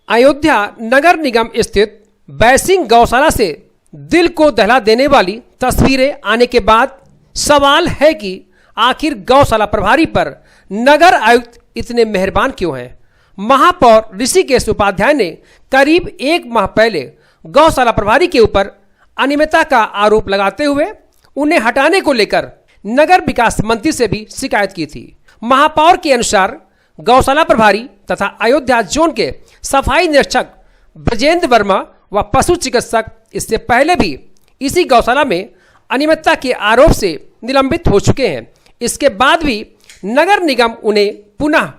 अयोध्या नगर निगम स्थित बैसिंग गौशाला से दिल को दहला देने वाली तस्वीरें आने के बाद सवाल है कि आखिर गौशाला प्रभारी पर नगर आयुक्त इतने मेहरबान क्यों हैं। महापौर ऋषिकेश उपाध्याय ने करीब एक माह पहले गौशाला प्रभारी के ऊपर अनियमितता का आरोप लगाते हुए उन्हें हटाने को लेकर नगर विकास मंत्री से भी शिकायत की थी। महापौर के अनुसार गौशाला प्रभारी तथा अयोध्या जोन के सफाई निरीक्षक ब्रजेंद्र वर्मा व पशु चिकित्सक इससे पहले भी इसी गौशाला में अनियमितता के आरोप से निलंबित हो चुके हैं। इसके बाद भी नगर निगम उन्हें पुनः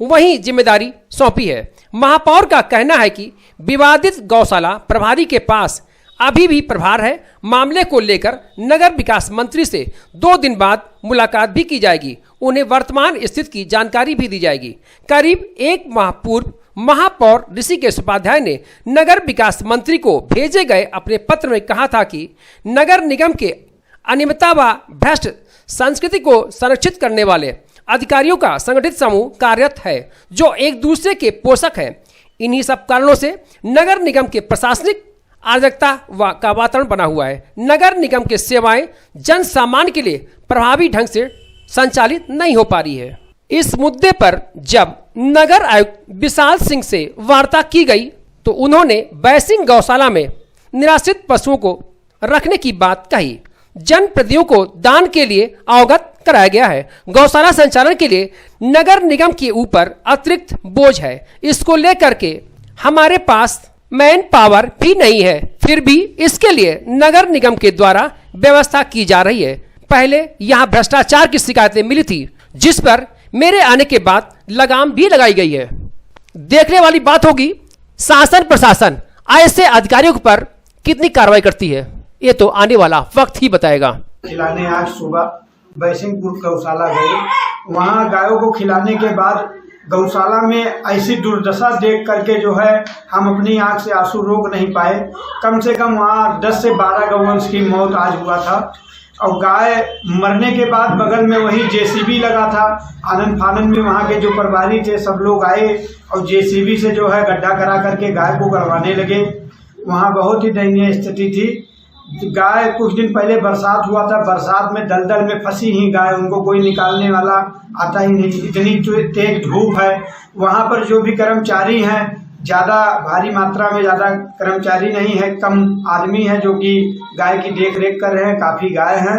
वही जिम्मेदारी सौंपी है। महापौर का कहना है कि विवादित गौशाला प्रभारी के पास अभी भी प्रभार है। मामले को लेकर नगर विकास मंत्री से 2 दिन बाद मुलाकात भी की जाएगी। उन्हें वर्तमान स्थिति की जानकारी भी दी जाएगी। करीब एक माह पूर्व महापौर ऋषिकेश उपाध्याय ने नगर विकास मंत्री को भेजे गए अपने पत्र में कहा था कि नगर निगम के अनियमितता व भ्रष्ट संस्कृति को संरक्षित करने वाले अधिकारियों का संगठित समूह कार्यरत है जो एक दूसरे के पोषक हैं। इन्हीं सब कारणों से नगर निगम के प्रशासनिक अराजकता का वातावरण बना हुआ है। नगर निगम की सेवाएं जन सामान्य के लिए प्रभावी ढंग से संचालित नहीं हो पा रही है। इस मुद्दे पर जब नगर आयुक्त विशाल सिंह से वार्ता की गई तो उन्होंने बैसिंग गौशाला में निराश्रित पशुओं को रखने की बात कही। जनप्रतिनिधियों को दान के लिए अवगत कराया गया है। गौशाला संचालन के लिए नगर निगम के ऊपर अतिरिक्त बोझ है। इसको लेकर के हमारे पास मैन पावर भी नहीं है, फिर भी इसके लिए नगर निगम के द्वारा व्यवस्था की जा रही है। पहले यहाँ भ्रष्टाचार की शिकायतें मिली थी जिस पर मेरे आने के बाद लगाम भी लगाई गई है। देखने वाली बात होगी शासन प्रशासन ऐसे अधिकारियों पर कितनी कार्रवाई करती है, ये तो आने वाला वक्त ही बताएगा। खिलाने आज सुबह बैसिंगपुर गौशाला गए, वहाँ गायों को खिलाने के बाद गौशाला में ऐसी दुर्दशा देख करके जो है हम अपनी आंख से आंसू रोक नहीं पाए। कम से कम वहाँ 10 से 12 गौवंश की मौत आज हुआ था और गाय मरने के बाद बगल में वही जेसीबी लगा था। आनंद फानंद में वहाँ के जो प्रभारी थे सब लोग आए और जेसीबी से जो है गड्ढा करा करके गाय को गड़वाने लगे। वहाँ बहुत ही दयनीय स्थिति थी। गाय कुछ दिन पहले बरसात हुआ था, बरसात में दलदल में फंसी ही गाय, उनको कोई निकालने वाला आता ही नहीं। इतनी तेज धूप है। वहाँ पर जो भी कर्मचारी हैं ज़्यादा भारी मात्रा में ज़्यादा कर्मचारी नहीं है, कम आदमी है जो कि गाय की देख रेख कर रहे हैं। काफ़ी गाय हैं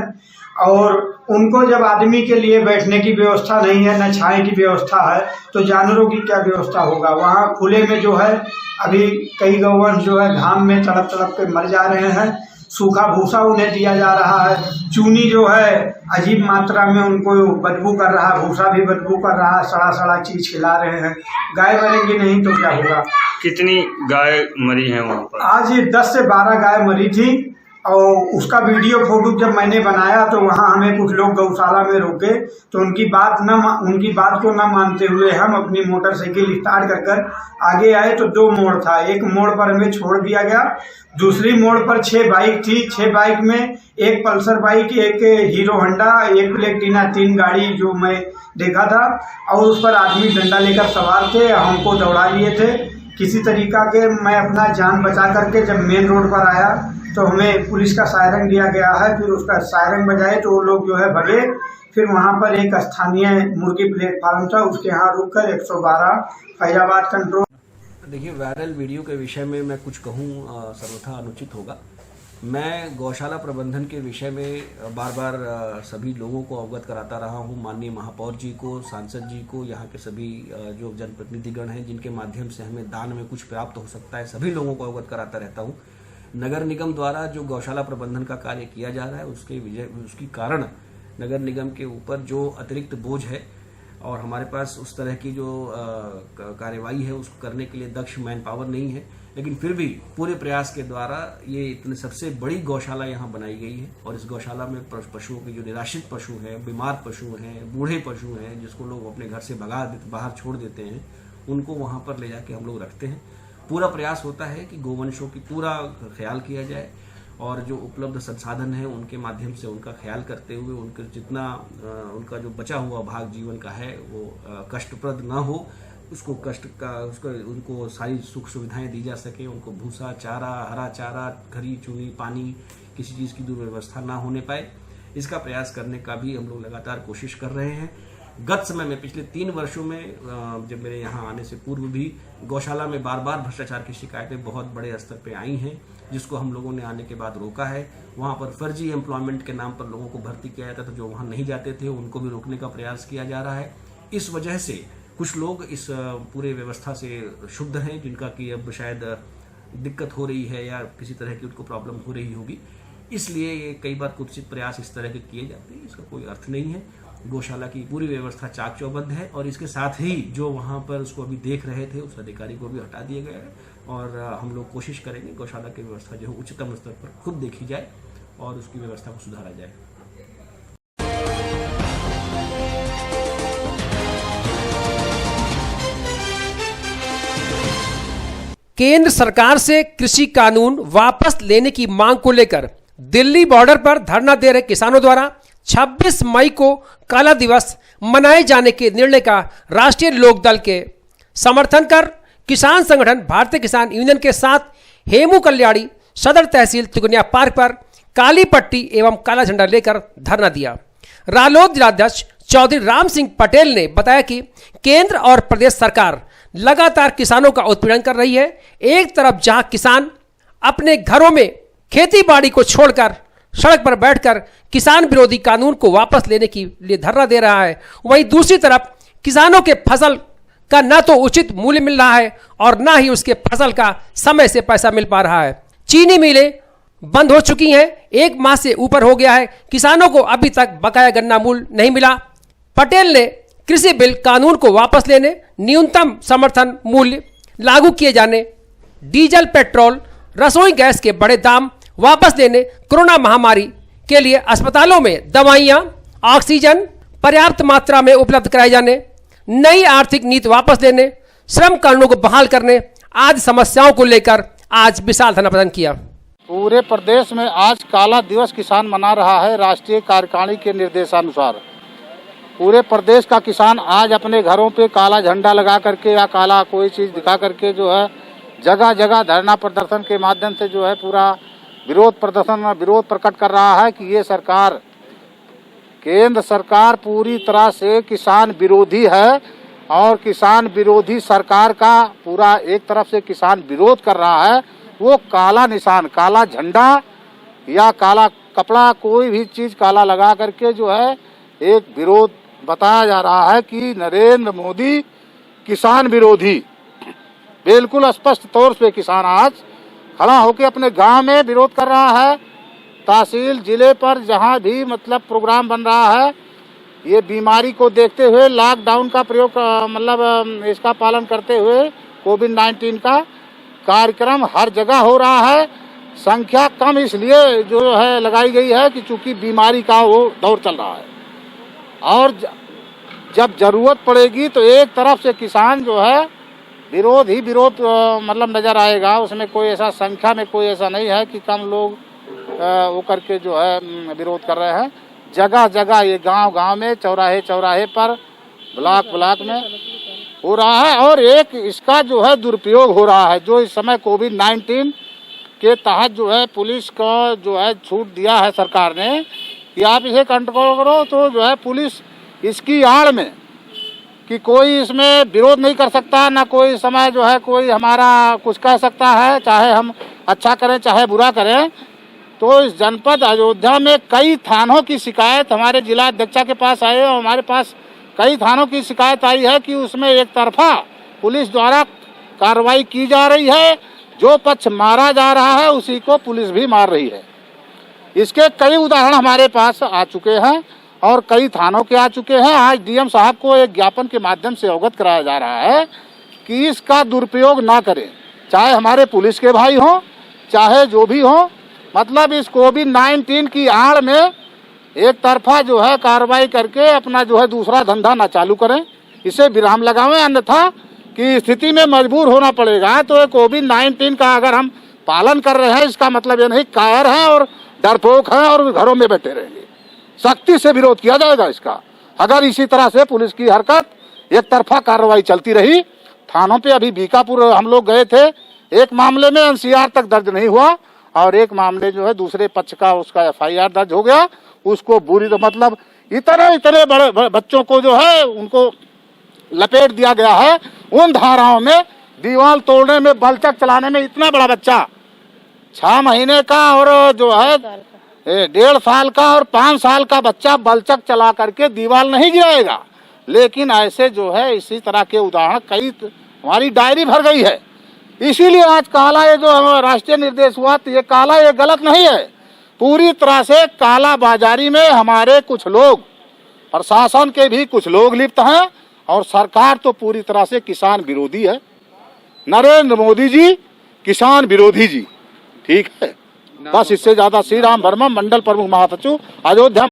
और उनको जब आदमी के लिए बैठने की व्यवस्था नहीं है, न छाए की व्यवस्था है, तो जानवरों की क्या व्यवस्था होगा। वहाँ खुले में जो है अभी कई गौवंश जो है घाम में तड़प तड़प के मर जा रहे हैं। सूखा भूसा उन्हें दिया जा रहा है। चूनी जो है अजीब मात्रा में उनको बदबू कर रहा है, भूसा भी बदबू कर रहा है, सड़ा सड़ा चीज खिला रहे हैं। गाय मरेंगी नहीं तो क्या होगा। कितनी गाय मरी हैं वहाँ पर? आज 10 से 12 गाय मरी थी और उसका वीडियो फोटो जब मैंने बनाया तो वहाँ हमें कुछ लोग गौशाला में रोके तो उनकी बात को न मानते हुए हम अपनी मोटरसाइकिल स्टार्ट कर आगे आए तो 2 मोड़ था। एक मोड़ पर हमें छोड़ दिया गया, दूसरी मोड़ पर 6 बाइक थी। 6 बाइक में एक पल्सर बाइक, एक हीरो होंडा, एक प्लेटिना, 3 गाड़ी जो मैं देखा था और उस पर आदमी डंडा लेकर सवार थे, हमको दौड़ा लिए थे। किसी तरीका के मैं अपना जान बचा करके जब मेन रोड पर आया तो हमें पुलिस का सायरन दिया गया है। फिर उसका सायरन बजाए तो वो लोग जो है भगे। फिर वहाँ पर एक स्थानीय मुर्गी प्लेटफार्म था, उसके यहाँ रुककर 112 फैजाबाद कंट्रोल। देखिए, वायरल वीडियो के विषय में मैं कुछ कहूँ सर्वथा अनुचित होगा। मैं गौशाला प्रबंधन के विषय में बार बार सभी लोगों को अवगत कराता रहा हूँ। माननीय महापौर जी को, सांसद जी को, यहाँ के सभी जो जनप्रतिनिधिगण हैं जिनके माध्यम से हमें दान में कुछ प्राप्त हो सकता है, सभी लोगों को अवगत कराता रहता हूँ। नगर निगम द्वारा जो गौशाला प्रबंधन का कार्य किया जा रहा है उसकी कारण नगर निगम के ऊपर जो अतिरिक्त बोझ है और हमारे पास उस तरह की जो कार्यवाही है उसको करने के लिए दक्ष मैन पावर नहीं है, लेकिन फिर भी पूरे प्रयास के द्वारा ये इतने सबसे बड़ी गौशाला यहाँ बनाई गई है और इस गौशाला में पशुओं के जो निराश्रित पशु हैं, बीमार पशु हैं, बूढ़े पशु हैं जिसको लोग अपने घर से बाहर छोड़ देते हैं, उनको वहाँ पर ले जाके हम लोग रखते हैं। पूरा प्रयास होता है कि गोवंशों की पूरा ख्याल किया जाए और जो उपलब्ध संसाधन है उनके माध्यम से उनका ख्याल करते हुए उनके जितना उनका जो बचा हुआ भाग जीवन का है वो कष्टप्रद न हो, उसको उनको सारी सुख सुविधाएं दी जा सके, उनको भूसा, चारा, हरा चारा, खरी चूनी, पानी, किसी चीज़ की दुर्व्यवस्था ना होने पाए, इसका प्रयास करने का भी हम लोग लगातार कोशिश कर रहे हैं। गत समय में पिछले 3 वर्षों में जब मेरे यहाँ आने से पूर्व भी गौशाला में बार बार भ्रष्टाचार की शिकायतें बहुत बड़े स्तर पे आई हैं, जिसको हम लोगों ने आने के बाद रोका है। वहाँ पर फर्जी एम्प्लॉयमेंट के नाम पर लोगों को भर्ती किया जाता था, जो वहाँ नहीं जाते थे उनको भी रोकने का प्रयास किया जा रहा है। इस वजह से कुछ लोग इस पूरे व्यवस्था से शुद्ध हैं, जिनका कि अब शायद दिक्कत हो रही है या किसी तरह की उनको प्रॉब्लम हो रही होगी, इसलिए कई बार कुछ प्रयास इस तरह के किए जाते हैं। इसका कोई अर्थ नहीं है। गौशाला की पूरी व्यवस्था चाक चौबंद है और इसके साथ ही जो वहाँ पर उसको अभी देख रहे थे उस अधिकारी को भी हटा दिया गया है और हम लोग कोशिश करेंगे गौशाला की व्यवस्था जो है उच्चतम स्तर पर खुद देखी जाए और उसकी व्यवस्था को सुधारा जाए। केंद्र सरकार से कृषि कानून वापस लेने की मांग को लेकर दिल्ली बॉर्डर पर धरना दे रहे किसानों द्वारा 26 मई को काला दिवस मनाए जाने के निर्णय का राष्ट्रीय लोकदल के समर्थन कर किसान संगठन भारतीय किसान यूनियन के साथ हेमू कल्याणी सदर तहसील तिगुनिया पार्क पर काली पट्टी एवं काला झंडा लेकर धरना दिया। रालोद जिलाध्यक्ष चौधरी राम सिंह पटेल ने बताया कि केंद्र और प्रदेश सरकार लगातार किसानों का उत्पीड़न कर रही है। एक तरफ जहां किसान अपने घरों में खेती बाड़ी को छोड़कर सड़क पर बैठकर किसान विरोधी कानून को वापस लेने के लिए धरना दे रहा है, वहीं दूसरी तरफ किसानों के फसल का न तो उचित मूल्य मिल रहा है और न ही उसके फसल का समय से पैसा मिल पा रहा है। चीनी मिलें बंद हो चुकी हैं, 1 माह से ऊपर हो गया है, किसानों को अभी तक बकाया गन्ना मूल्य नहीं मिला। पटेल ने कृषि बिल कानून को वापस लेने, न्यूनतम समर्थन मूल्य लागू किए जाने, डीजल, पेट्रोल, रसोई गैस के बड़े दाम वापस लेने, कोरोना महामारी के लिए अस्पतालों में दवाइयां, ऑक्सीजन पर्याप्त मात्रा में उपलब्ध कराए जाने, नई आर्थिक नीति वापस लेने, श्रम कानूनों को बहाल करने आदि समस्याओं को लेकर आज विशाल धरना प्रदर्शन किया। पूरे प्रदेश में आज काला दिवस किसान मना रहा है। राष्ट्रीय कार्यकारिणी के निर्देशानुसार पूरे प्रदेश का किसान आज अपने घरों पे काला झंडा लगा करके या काला कोई चीज़ दिखा करके जो है जगह जगह धरना प्रदर्शन के माध्यम से जो है पूरा विरोध प्रकट कर रहा है कि ये सरकार, केंद्र सरकार पूरी तरह से किसान विरोधी है और किसान विरोधी सरकार का पूरा एक तरफ से किसान विरोध कर रहा है। वो काला निशान, काला झंडा या काला कपड़ा, कोई भी चीज़ काला लगा करके जो है एक विरोध बताया जा रहा है कि नरेंद्र मोदी किसान विरोधी। बिल्कुल स्पष्ट तौर पे किसान आज खड़ा होकर अपने गांव में विरोध कर रहा है। तहसील जिले पर जहां भी मतलब प्रोग्राम बन रहा है, ये बीमारी को देखते हुए लॉकडाउन का प्रयोग मतलब इसका पालन करते हुए कोविड-19 का कार्यक्रम हर जगह हो रहा है। संख्या कम इसलिए जो है लगाई गई है कि चूंकि बीमारी का वो दौर चल रहा है और जब जरूरत पड़ेगी तो एक तरफ से किसान जो है विरोध ही विरोध मतलब नजर आएगा। उसमें कोई ऐसा संख्या में कोई ऐसा नहीं है कि कम लोग वो करके जो है विरोध कर रहे हैं। जगह जगह ये गांव में, चौराहे चौराहे पर, ब्लॉक में हो रहा है और एक इसका जो है दुरुपयोग हो रहा है। जो इस समय कोविड-19 के तहत जो है पुलिस को जो है छूट दिया है सरकार ने कि आप इसे कंट्रोल करो, तो जो है पुलिस इसकी आड़ में कि कोई इसमें विरोध नहीं कर सकता, ना कोई समय जो है कोई हमारा कुछ कह सकता है, चाहे हम अच्छा करें चाहे बुरा करें। तो इस जनपद अयोध्या में कई थानों की शिकायत हमारे जिला अध्यक्षा के पास आई और हमारे पास कई थानों की शिकायत आई है कि उसमें एक तरफा पुलिस द्वारा कार्रवाई की जा रही है। जो पक्ष मारा जा रहा है उसी को पुलिस भी मार रही है। इसके कई उदाहरण हमारे पास आ चुके हैं और कई थानों के आ चुके हैं। आज डीएम साहब को एक ज्ञापन के माध्यम से अवगत कराया जा रहा है कि इसका दुरुपयोग ना करें, चाहे हमारे पुलिस के भाई हों चाहे जो भी हो। मतलब इस कोविड-19 की आड़ में एक तरफा जो है कार्रवाई करके अपना जो है दूसरा धंधा ना चालू करें, इसे विराम लगावें, अन्यथा की स्थिति में मजबूर होना पड़ेगा। तो कोविड-19 का अगर हम पालन कर रहे हैं इसका मतलब ये नहीं कायर हैं और डरपोक हैं और घरों में बैठे रहेंगे। सख्ती से विरोध किया जाएगा इसका। अगर इसी तरह से पुलिस की हरकत एक तरफा कार्रवाई चलती रही। थानों पे अभी बीकापुर हम लोग गए थे, एक मामले में एनसीआर तक दर्ज नहीं हुआ और एक मामले जो है दूसरे पक्ष का उसका एफआईआर दर्ज हो गया। उसको बुरी तो मतलब इतने बड़े बच्चों को जो है उनको लपेट दिया गया है उन धाराओं में। दीवार तोड़ने में, बलचक चलाने में इतना बड़ा बच्चा 6 महीने का और जो है 1.5 साल का और 5 साल का बच्चा बलचक चला करके दीवार नहीं गिराएगा। लेकिन ऐसे जो है इसी तरह के उदाहरण कई हमारी डायरी भर गई है। इसीलिए आज काला ये जो राष्ट्रीय निर्देश हुआ तो ये काला ये गलत नहीं है। पूरी तरह से काला बाजारी में हमारे कुछ लोग, प्रशासन के भी कुछ लोग लिप्त हैं और सरकार तो पूरी तरह से किसान विरोधी है। नरेंद्र मोदी जी किसान विरोधी जी, ठीक है। बस इससे ज्यादा। श्री राम वर्मा, मंडल प्रमुख महासचिव, अयोध्या।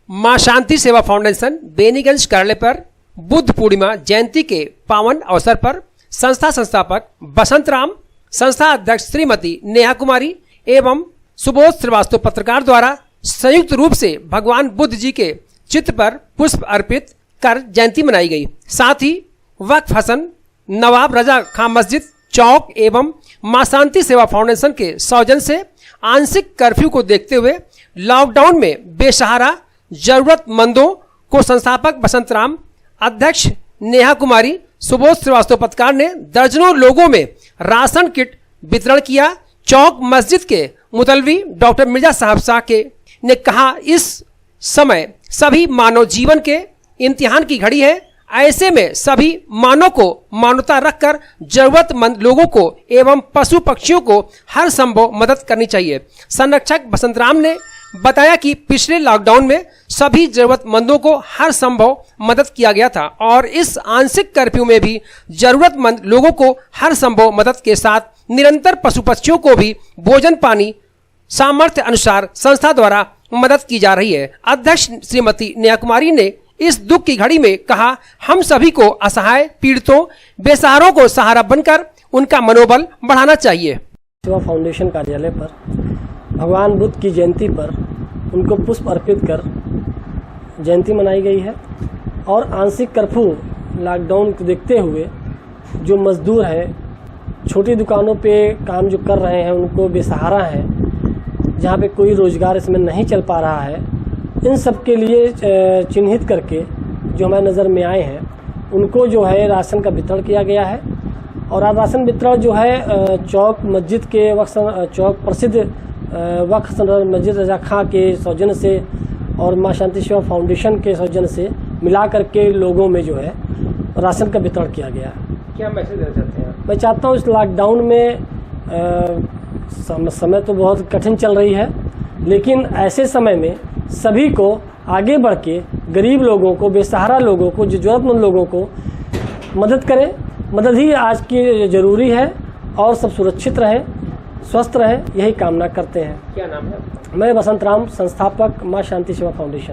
मां शांति सेवा फाउंडेशन बेनीगंज कार्यालय पर बुद्ध पूर्णिमा जयंती के पावन अवसर पर संस्था संस्थापक बसंत राम, संस्था अध्यक्ष श्रीमती नेहा कुमारी एवं सुबोध श्रीवास्तव पत्रकार द्वारा संयुक्त रूप से भगवान बुद्ध जी के चित्र पर पुष्प अर्पित कर जयंती मनाई गई। साथ ही वक्फ हसन, नवाब रजा खां मस्जिद चौक एवं मां शांति सेवा फाउंडेशन के सौजन्य से आंशिक कर्फ्यू को देखते हुए लॉकडाउन में बेसहारा जरूरतमंदों को संस्थापक बसंत राम, अध्यक्ष नेहा कुमारी, सुबोध श्रीवास्तव पत्रकार ने दर्जनों लोगों में राशन किट वितरण किया। चौक मस्जिद के मुतलवी डॉक्टर मिर्जा साहब शाह के ने कहा, इस समय सभी मानव जीवन के इम्तिहान की घड़ी है। ऐसे में सभी मानव को मानवता रखकर जरूरतमंद लोगों को एवं पशु पक्षियों को हर संभव मदद करनी चाहिए। संरक्षक बसंत राम ने बताया कि पिछले लॉकडाउन में सभी जरूरतमंदों को हर संभव मदद किया गया था और इस आंशिक कर्फ्यू में भी जरूरतमंद लोगों को हर संभव मदद के साथ निरंतर पशु पक्षियों को भी भोजन पानी सामर्थ्य अनुसार संस्था द्वारा मदद की जा रही है। अध्यक्ष श्रीमती नेहा कुमारी ने इस दुख की घड़ी में कहा, हम सभी को असहाय, पीड़ितों, बेसहारों को सहारा बनकर उनका मनोबल बढ़ाना चाहिए। सेवा फाउंडेशन कार्यालय पर भगवान बुद्ध की जयंती पर उनको पुष्प अर्पित कर जयंती मनाई गई है और आंशिक कर्फ्यू लॉकडाउन को देखते हुए जो मजदूर हैं, छोटी दुकानों पे काम जो कर रहे हैं, उनको बेसहारा हैं, जहाँ पे कोई रोजगार इसमें नहीं चल पा रहा है, इन सब के लिए चिन्हित करके जो हमारे नज़र में आए हैं उनको जो है राशन का वितरण किया गया है। और आज राशन वितरण जो है चौक मस्जिद के चौक प्रसिद्ध वक्फ मस्जिद रजा खां के सौजन्य से और मां शांति सेवा फाउंडेशन के सौजन्य से मिला करके लोगों में जो है राशन का वितरण किया गया है। क्या मैसेज देना चाहते हैं? मैं चाहता हूँ इस लॉकडाउन में समय तो बहुत कठिन चल रही है, लेकिन ऐसे समय में सभी को आगे बढ़ के गरीब लोगों को, बेसहारा लोगों को, जो जरूरतमंद लोगों को मदद करें। मदद ही आज की जरूरी है और सब सुरक्षित रहे, स्वस्थ रहे, यही कामना करते हैं। क्या नाम है? मैं बसंत राम, संस्थापक मां शांति सेवा फाउंडेशन।